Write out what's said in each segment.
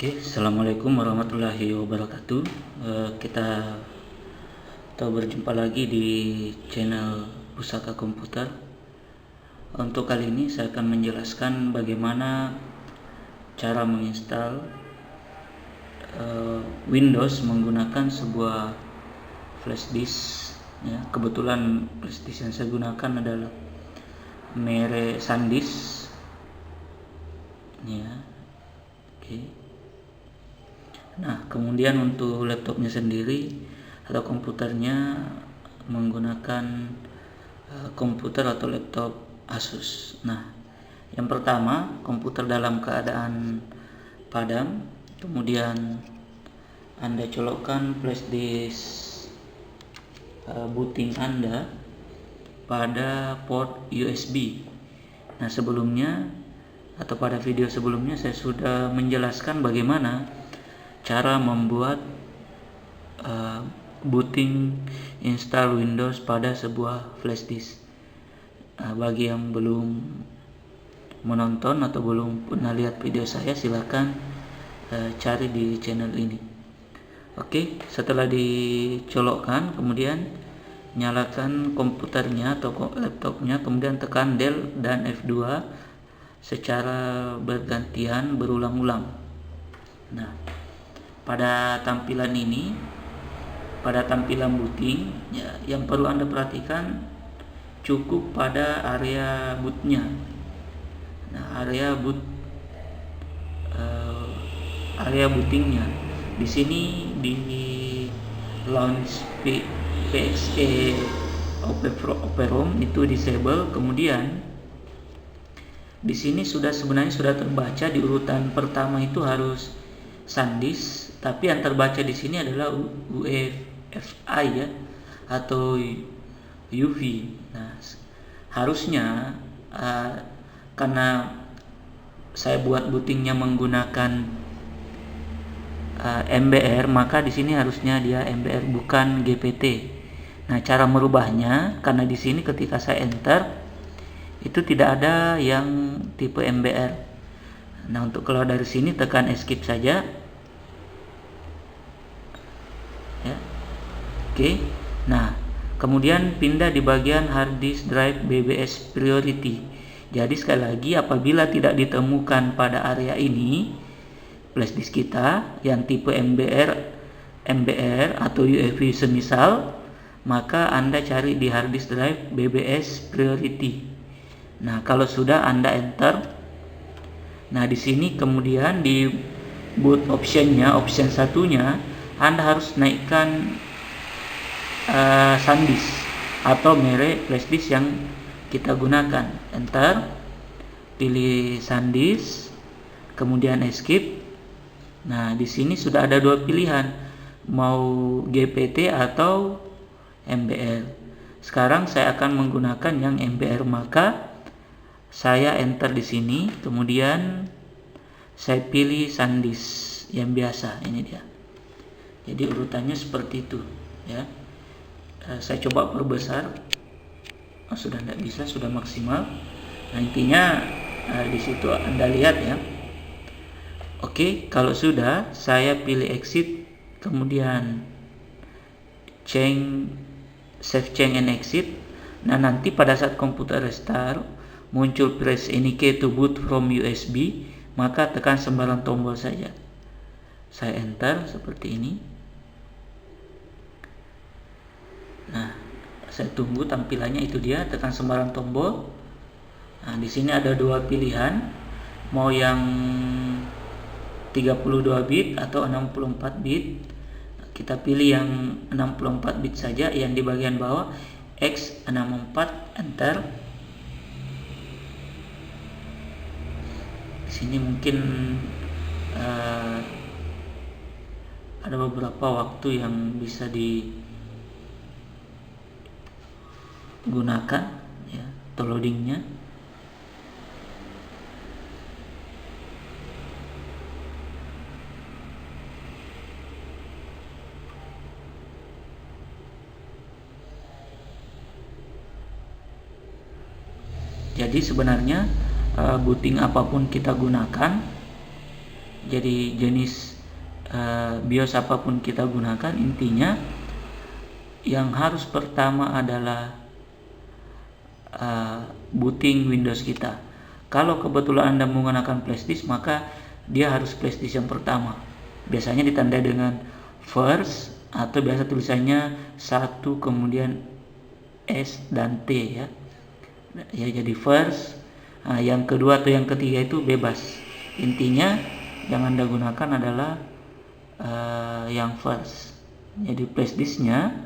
Assalamualaikum warahmatullahi wabarakatuh. Kita berjumpa lagi di channel Pusaka Komputer. Untuk kali ini saya akan menjelaskan bagaimana cara menginstal Windows menggunakan sebuah flash disk. Ya, kebetulan flash disk yang saya gunakan adalah merek SanDisk. Ya, oke. Nah, kemudian untuk laptopnya sendiri atau komputernya menggunakan komputer atau laptop Asus. Nah, yang pertama, komputer dalam keadaan padam, kemudian Anda colokkan flash disk booting Anda pada port USB. Nah, sebelumnya atau pada video sebelumnya saya sudah menjelaskan bagaimana cara membuat booting install Windows pada sebuah flash disk. Bagi yang belum menonton atau belum pernah lihat video saya, silakan cari di channel ini. Oke, setelah dicolokkan, kemudian nyalakan komputernya atau laptopnya, kemudian tekan Del dan F2 secara bergantian berulang-ulang. Nah, pada tampilan ini, pada tampilan booting, ya, yang perlu Anda perhatikan cukup pada area bootnya. Nah, area bootingnya di sini di launch PXE Operom itu disable. Kemudian di sini sebenarnya sudah terbaca di urutan pertama itu harus SanDisk, tapi yang terbaca di sini adalah UEFI ya, atau UV. Nah, harusnya karena saya buat bootingnya menggunakan MBR, maka di sini harusnya dia MBR bukan GPT. Nah, cara merubahnya, karena di sini ketika saya enter itu tidak ada yang tipe MBR. Nah, untuk keluar dari sini tekan escape saja. Ya. Oke. Nah, kemudian pindah di bagian hard disk drive BBS priority. Jadi sekali lagi, apabila tidak ditemukan pada area ini flash disk kita yang tipe MBR atau UEFI semisal, maka Anda cari di hard disk drive BBS priority. Nah, kalau sudah Anda enter, nah di sini kemudian di boot optionnya, option satunya, Anda harus naikkan SanDisk atau merek flash disk yang kita gunakan. Enter, pilih SanDisk, kemudian escape. Nah, di sini sudah ada dua pilihan, mau GPT atau MBR. Sekarang saya akan menggunakan yang MBR, maka saya enter di sini, kemudian saya pilih SanDisk yang biasa, ini dia. Jadi urutannya seperti itu, ya. Saya coba perbesar, sudah tidak bisa, sudah maksimal. Nah, intinya di situ Anda lihat ya. Oke, kalau sudah, saya pilih exit, kemudian save change and exit. Nah, nanti pada saat komputer restart muncul press any key to boot from USB, maka tekan sembarang tombol saja. Saya enter seperti ini. Nah, saya tunggu tampilannya, itu dia, tekan sembarang tombol. Nah, di sini ada dua pilihan, mau yang 32 bit atau 64 bit. Kita pilih yang 64 bit saja, yang di bagian bawah X64, enter. Sini mungkin ada beberapa waktu yang bisa digunakan ya, atau loadingnya. Jadi sebenarnya booting apapun kita gunakan, Jadi jenis BIOS apapun kita gunakan, intinya yang harus pertama adalah booting Windows kita. Kalau kebetulan Anda menggunakan flashdisk, maka dia harus flashdisk yang pertama. Biasanya ditandai dengan first, atau biasa tulisannya 1 kemudian S dan T ya. Ya, jadi first. Yang kedua atau yang ketiga itu bebas. Intinya yang Anda gunakan adalah yang first. Jadi flashdisknya,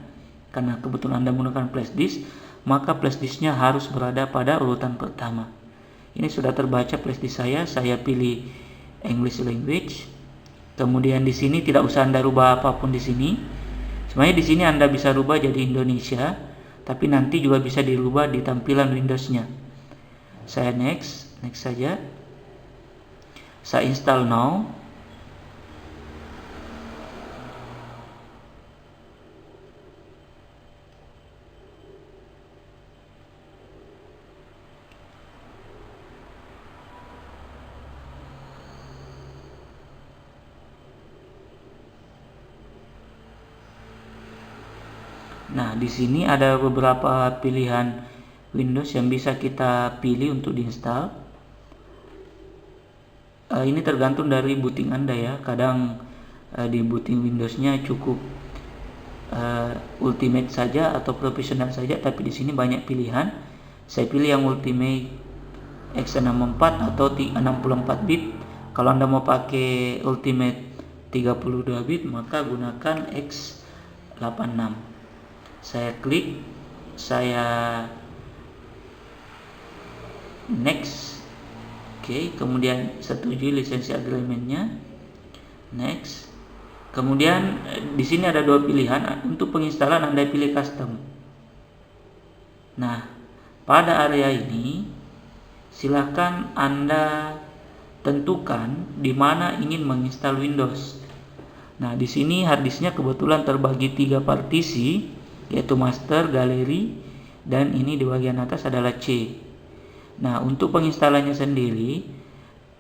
karena kebetulan Anda menggunakan flashdisk, maka flashdisknya harus berada pada urutan pertama. Ini sudah terbaca flashdisk saya pilih English language. Kemudian di sini tidak usah Anda rubah apapun di sini. Sebenarnya di sini Anda bisa rubah jadi Indonesia, tapi nanti juga bisa dirubah di tampilan Windows-nya. Saya next saja. Saya install now. Nah, di sini ada beberapa pilihan Windows yang bisa kita pilih untuk diinstal. Ini tergantung dari booting Anda ya. Kadang di booting Windows-nya cukup Ultimate saja atau profesional saja, tapi di sini banyak pilihan. Saya pilih yang Ultimate x64 atau 64 bit. Kalau Anda mau pakai Ultimate 32 bit, maka gunakan x86. Saya klik, saya next. Oke, kemudian setujui lisensi agreementnya, next. Kemudian di sini ada dua pilihan. Untuk penginstalan Anda pilih custom. Nah, pada area ini silakan Anda tentukan di mana ingin menginstal Windows. Nah, di sini harddisknya kebetulan terbagi 3 partisi, yaitu master, galeri, dan ini di bagian atas adalah C. Nah, untuk penginstalannya sendiri,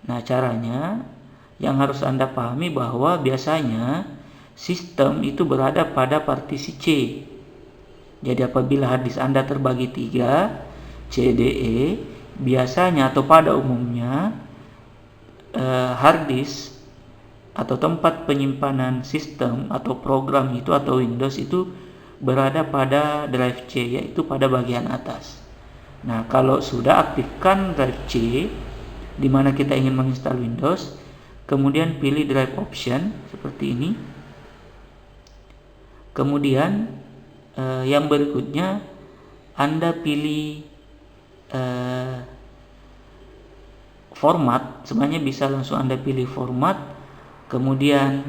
nah caranya yang harus Anda pahami bahwa biasanya sistem itu berada pada partisi C. Jadi apabila harddisk Anda terbagi 3, CDE, biasanya atau pada umumnya harddisk atau tempat penyimpanan sistem atau program itu atau Windows itu berada pada drive C, yaitu pada bagian atas. Nah, kalau sudah aktifkan drive C di mana kita ingin menginstal Windows, kemudian pilih drive option seperti ini. Kemudian yang berikutnya Anda pilih format. Sebenarnya bisa langsung Anda pilih format, kemudian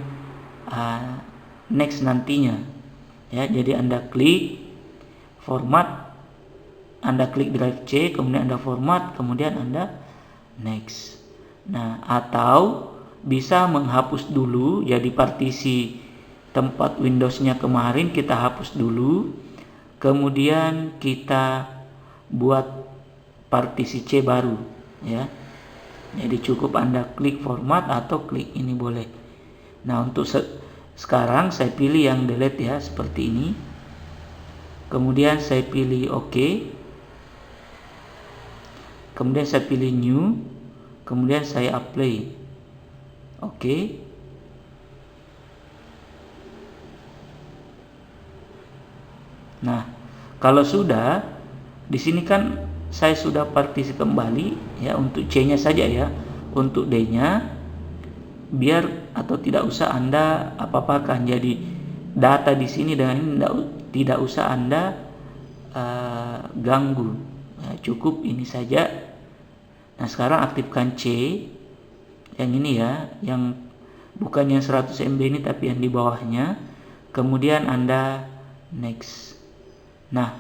next nantinya. Ya, jadi Anda klik format, Anda klik drive C, kemudian Anda format, kemudian Anda next. Nah, atau bisa menghapus dulu, jadi partisi tempat Windows-nya kemarin kita hapus dulu, kemudian kita buat partisi C baru ya. Jadi cukup Anda klik format atau klik ini boleh. Nah, untuk sekarang saya pilih yang delete ya, seperti ini. Kemudian saya pilih OK. Kemudian saya pilih new. Kemudian saya apply. OK. Nah, kalau sudah, di sini kan saya sudah partisi kembali ya, untuk C-nya saja ya. Untuk D-nya biar atau tidak usah Anda apa-apakan. Jadi data di sini dengan ini tidak usah Anda ganggu. Ya, cukup ini saja. Nah, sekarang aktifkan C yang ini ya, yang bukan yang 100 MB ini tapi yang di bawahnya. Kemudian Anda next. Nah,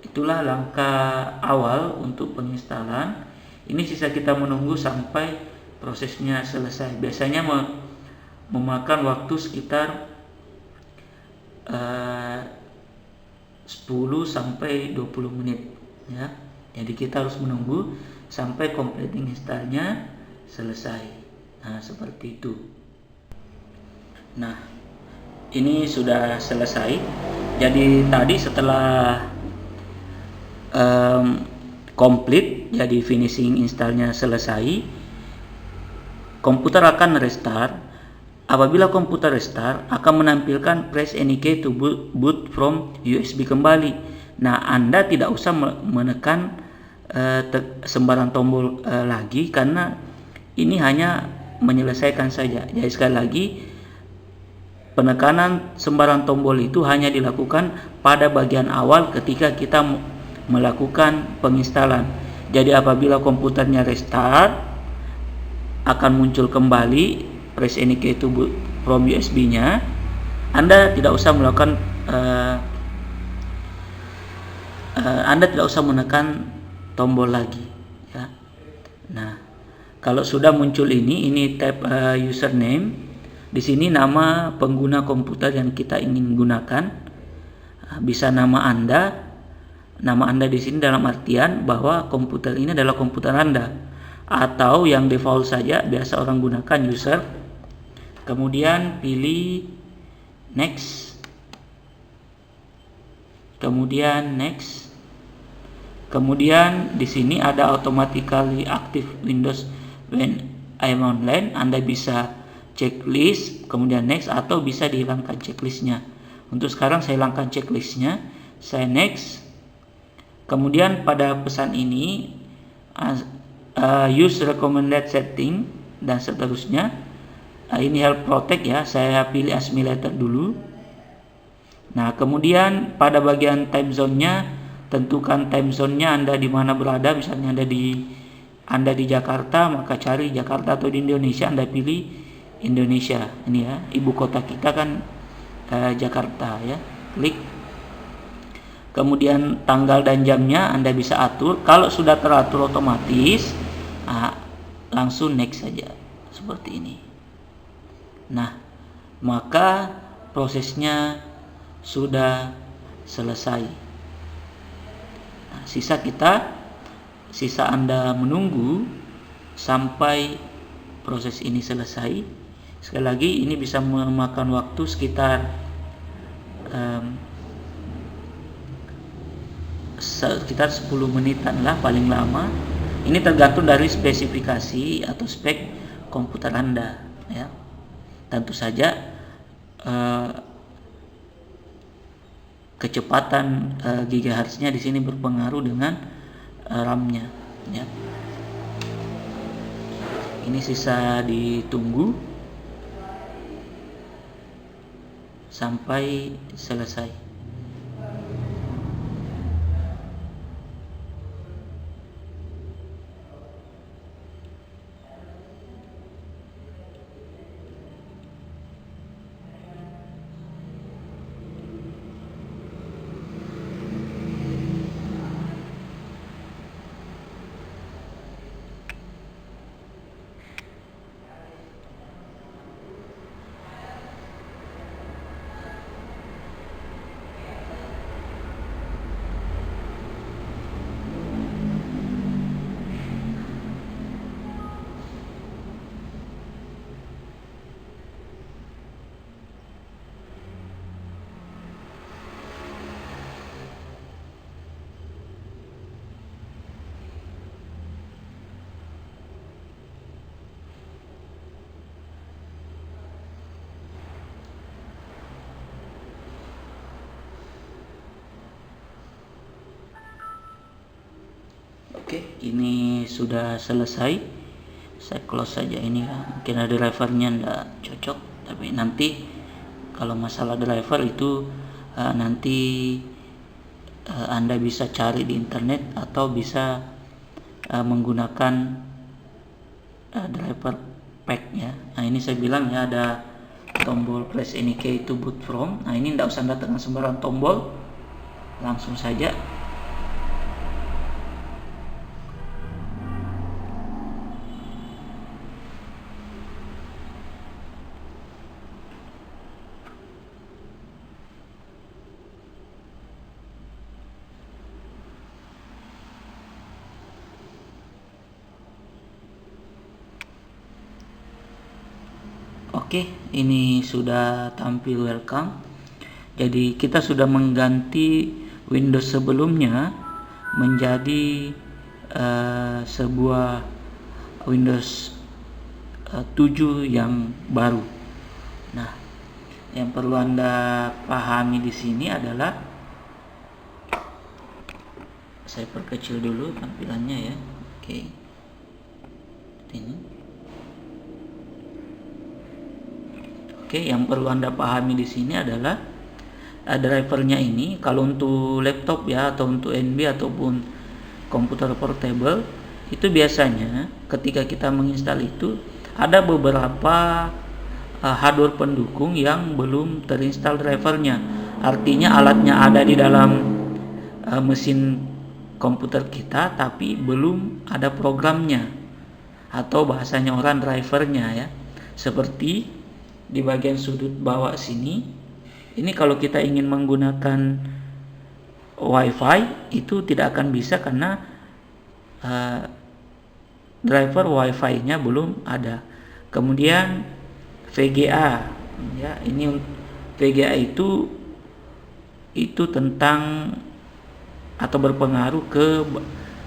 itulah langkah awal untuk penginstalan. Ini sisa kita menunggu sampai prosesnya selesai. Biasanya memakan waktu sekitar 10 sampai 20 menit ya. Jadi kita harus menunggu sampai completing installnya selesai. Nah, seperti itu. Nah, ini sudah selesai. Jadi tadi setelah komplit, jadi finishing installnya selesai, komputer akan restart. Apabila komputer restart, akan menampilkan press any key to boot from USB kembali. Nah, Anda tidak usah menekan sembarang tombol lagi, karena ini hanya menyelesaikan saja. Jadi sekali lagi, penekanan sembarang tombol itu hanya dilakukan pada bagian awal ketika kita melakukan penginstalan. Jadi apabila komputernya restart, akan muncul kembali press any key to boot from USB-nya. Anda tidak usah melakukan Anda tidak usah menekan tombol lagi, ya. Nah, kalau sudah muncul ini tab username. Di sini nama pengguna komputer yang kita ingin gunakan. Bisa nama Anda. Nama Anda di sini dalam artian bahwa komputer ini adalah komputer Anda, atau yang default saja biasa orang gunakan user. Kemudian pilih next. Kemudian next. Kemudian di sini ada automatically active Windows when I'm online. Anda bisa checklist, kemudian next, atau bisa dihilangkan checklistnya. Untuk sekarang saya hilangkan checklistnya, saya next. Kemudian pada pesan ini use recommended setting dan seterusnya. Ini help protect, ya, saya pilih assimilator dulu. Nah, kemudian pada bagian time zone-nya, tentukan time zone-nya Anda di mana berada. Misalnya Anda di Jakarta, maka cari Jakarta, atau di Indonesia Anda pilih Indonesia. Ini, ya, ibu kota kita kan Jakarta, ya. Klik. Kemudian tanggal dan jamnya Anda bisa atur. Kalau sudah teratur otomatis, langsung next saja seperti ini. Nah, maka prosesnya sudah selesai. Nah, sisa Anda menunggu sampai proses ini selesai. Sekali lagi, ini bisa memakan waktu sekitar 10 menitan lah paling lama. Ini tergantung dari spesifikasi atau spek komputer Anda, ya. Tentu saja kecepatan gigahertznya di sini berpengaruh dengan RAM-nya, ya. Ini sisa ditunggu sampai selesai. Oke, ini sudah selesai. Saya close saja ini, ya. Mungkin ada drivernya enggak cocok, tapi nanti kalau masalah driver itu nanti Anda bisa cari di internet, atau bisa menggunakan driver pack, ya. Nah, ini saya bilang, ya, ada tombol press any key to boot from. Nah, ini enggak usah Anda tekan sembarang tombol, langsung saja. Oke, ini sudah tampil welcome. Jadi kita sudah mengganti Windows sebelumnya menjadi sebuah Windows 7 yang baru. Nah, yang perlu Anda pahami di sini adalah, saya perkecil dulu tampilannya ya. Oke. Ini. Oke, yang perlu Anda pahami di sini adalah drivernya ini kalau untuk laptop ya, atau untuk NB ataupun komputer portable, itu biasanya ketika kita menginstal itu ada beberapa hardware pendukung yang belum terinstall drivernya. Artinya alatnya ada di dalam mesin komputer kita, tapi belum ada programnya, atau bahasanya orang drivernya ya. Seperti di bagian sudut bawah sini, ini kalau kita ingin menggunakan WiFi itu tidak akan bisa karena driver WiFi-nya belum ada. Kemudian VGA ya, ini VGA itu tentang atau berpengaruh ke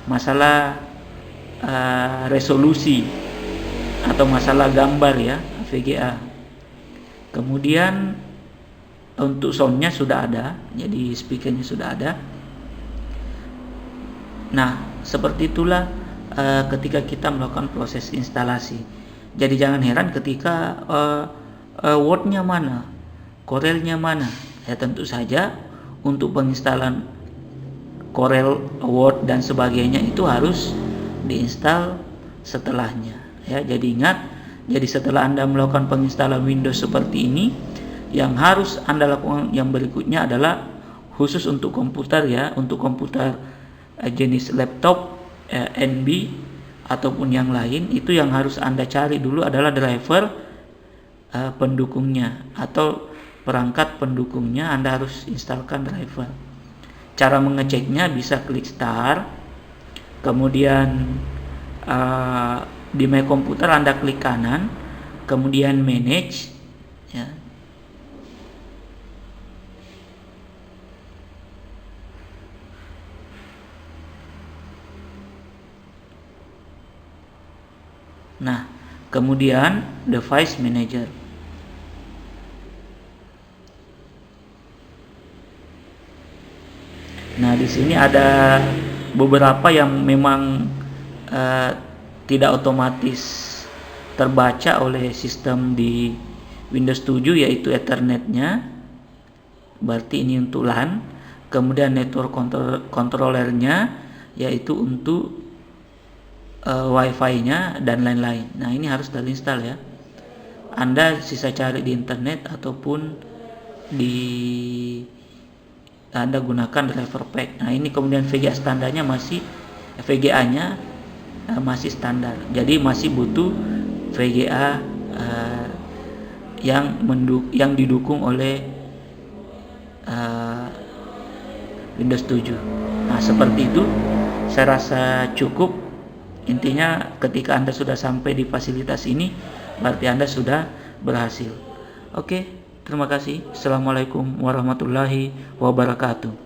masalah resolusi atau masalah gambar ya, VGA. Kemudian untuk soundnya sudah ada, jadi speakernya sudah ada. Nah, seperti itulah ketika kita melakukan proses instalasi. Jadi jangan heran ketika Word-nya mana, Corel-nya mana. Ya tentu saja untuk penginstalan Corel, Word dan sebagainya itu harus diinstal setelahnya. Ya, jadi ingat, jadi setelah Anda melakukan penginstalan Windows seperti ini, yang harus Anda lakukan yang berikutnya adalah khusus untuk komputer ya, untuk komputer jenis laptop, NB ataupun yang lain, itu yang harus Anda cari dulu adalah driver pendukungnya atau perangkat pendukungnya. Anda harus instalkan driver. Cara mengeceknya bisa klik start, kemudian di My Computer Anda klik kanan, kemudian manage ya. Nah, kemudian device manager. Nah, di sini ada beberapa yang memang tidak otomatis terbaca oleh sistem di Windows 7, yaitu Ethernet-nya. Berarti ini untuk LAN. Kemudian network controllernya, yaitu untuk Wi-Fi-nya dan lain-lain. Nah, ini harus terinstall ya. Anda sisa cari di internet ataupun Anda gunakan driver pack. Nah, ini kemudian VGA standarnya VGA-nya masih standar. Jadi masih butuh VGA yang didukung oleh Windows 7. Nah, seperti itu. Saya rasa cukup. Intinya ketika Anda sudah sampai di fasilitas ini, berarti Anda sudah berhasil. Oke, terima kasih. Assalamualaikum warahmatullahi wabarakatuh.